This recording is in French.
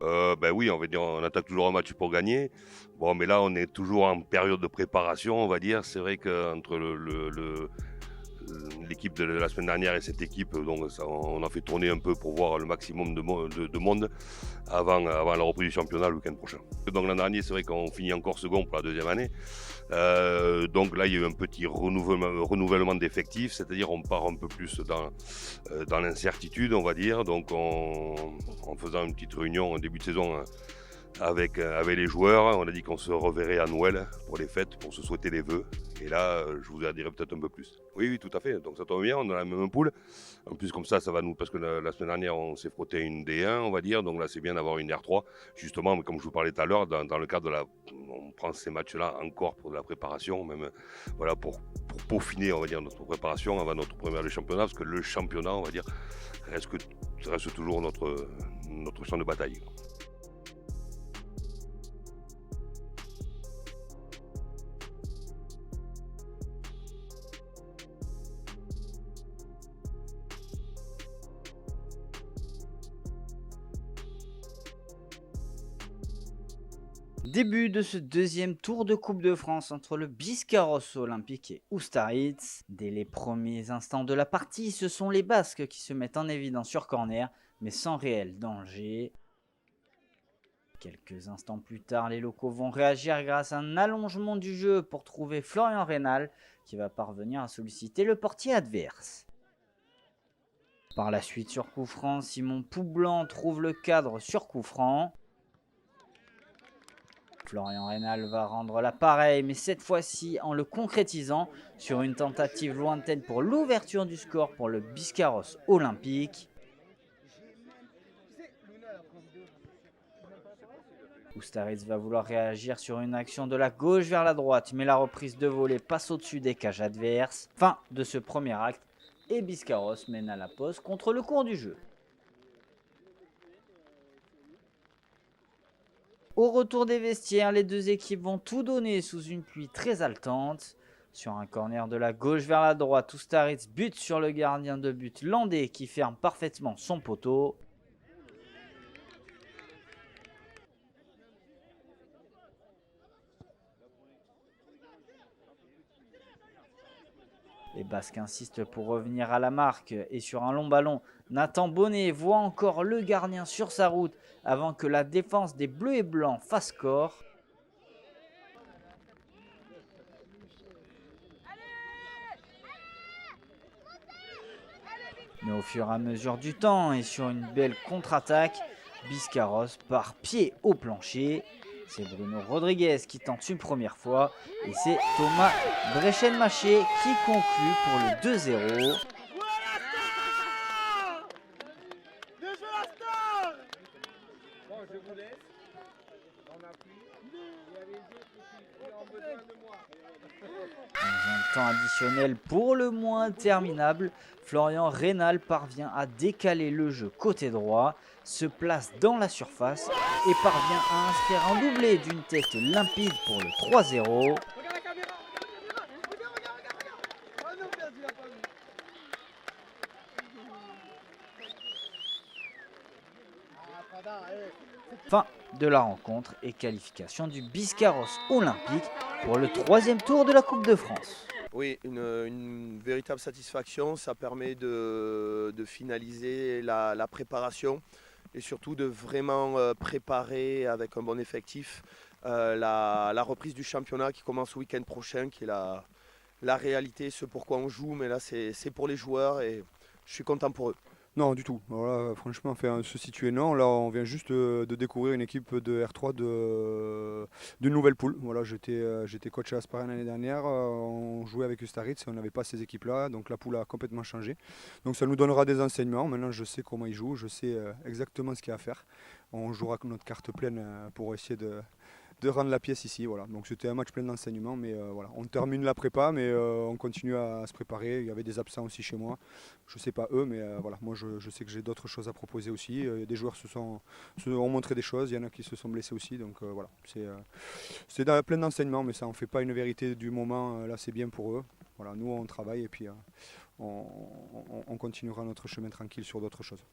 Ben oui, on va dire, on attaque toujours un match pour gagner. Bon, mais là, on est toujours en période de préparation, on va dire. C'est vrai qu'entre l'équipe de la semaine dernière et cette équipe, donc ça, on a fait tourner un peu pour voir le maximum de monde avant la reprise du championnat le week-end prochain. Donc l'an dernier, c'est vrai qu'on finit encore second pour la deuxième année. Donc là, il y a eu un petit renouvellement d'effectifs, c'est-à-dire on part un peu plus dans l'incertitude, on va dire. Donc en faisant une petite réunion en début de saison avec les joueurs, on a dit qu'on se reverrait à Noël pour les fêtes, pour se souhaiter les vœux. Et là, je vous en dirai peut-être un peu plus. Oui, oui, tout à fait. Donc ça tombe bien, on a la même poule. En plus, comme ça va nous. Parce que la semaine dernière, on s'est frotté une D1, on va dire. Donc là, c'est bien d'avoir une R3. Justement, mais comme je vous parlais tout à l'heure, dans le cadre de la. On prend ces matchs-là encore pour de la préparation, même voilà, pour peaufiner, on va dire, notre préparation avant notre première du championnat. Parce que le championnat, on va dire, reste toujours notre champ de bataille. Début de ce deuxième tour de Coupe de France entre le Biscarrosse Olympique et Ustaritz. Dès les premiers instants de la partie, ce sont les Basques qui se mettent en évidence sur corner, mais sans réel danger. Quelques instants plus tard, les locaux vont réagir grâce à un allongement du jeu pour trouver Florian Reynal, qui va parvenir à solliciter le portier adverse. Par la suite, sur coup franc, Simon Poublan trouve le cadre sur coup franc. Florian Reynal va rendre l'appareil, mais cette fois-ci en le concrétisant sur une tentative lointaine pour l'ouverture du score pour le Biscarrosse Olympique. Ustaritz va vouloir réagir sur une action de la gauche vers la droite, mais la reprise de volée passe au-dessus des cages adverses. Fin de ce premier acte, et Biscarrosse mène à la pause contre le cours du jeu. Au retour des vestiaires, les deux équipes vont tout donner sous une pluie très haletante. Sur un corner de la gauche vers la droite, Ustaritz bute sur le gardien de but landais qui ferme parfaitement son poteau. Les Basques insistent pour revenir à la marque et sur un long ballon, Nathan Bonnet voit encore le gardien sur sa route avant que la défense des Bleus et Blancs fasse corps. Mais au fur et à mesure du temps et sur une belle contre-attaque, Biscarrosse part pied au plancher. C'est Bruno Rodriguez qui tente une première fois et c'est Thomas Brechenmacher qui conclut pour le 2-0. Dans un temps additionnel pour le moins interminable, Florian Reynal parvient à décaler le jeu côté droit, se place dans la surface et parvient à inscrire un doublé d'une tête limpide pour le 3-0. Fin de la rencontre et qualification du Biscarrosse Olympique pour le troisième tour de la Coupe de France. Oui, une véritable satisfaction. Ça permet de finaliser la préparation et surtout de vraiment préparer avec un bon effectif la reprise du championnat qui commence le week-end prochain, qui est la réalité, ce pourquoi on joue. Mais là, c'est pour les joueurs et je suis content pour eux. Non, du tout. Voilà, franchement, enfin, se situer non. Là, on vient juste de découvrir une équipe de R3 d'une nouvelle poule. Voilà, j'étais coach à Asparen l'année dernière. On jouait avec Ustaritz et on n'avait pas ces équipes-là. Donc la poule a complètement changé. Donc ça nous donnera des enseignements. Maintenant, je sais comment ils jouent. Je sais exactement ce qu'il y a à faire. On jouera avec notre carte pleine pour essayer de rendre la pièce ici. Voilà. Donc c'était un match plein d'enseignements, mais voilà. On termine la prépa, mais on continue à se préparer. Il y avait des absents aussi chez moi. Je sais pas eux, mais voilà. Moi, je sais que j'ai d'autres choses à proposer aussi. Des joueurs ont montré des choses. Il y en a qui se sont blessés aussi. Donc voilà. C'est plein d'enseignements, mais ça en fait pas une vérité du moment. Là, c'est bien pour eux. Voilà. Nous, on travaille et puis on continuera notre chemin tranquille sur d'autres choses.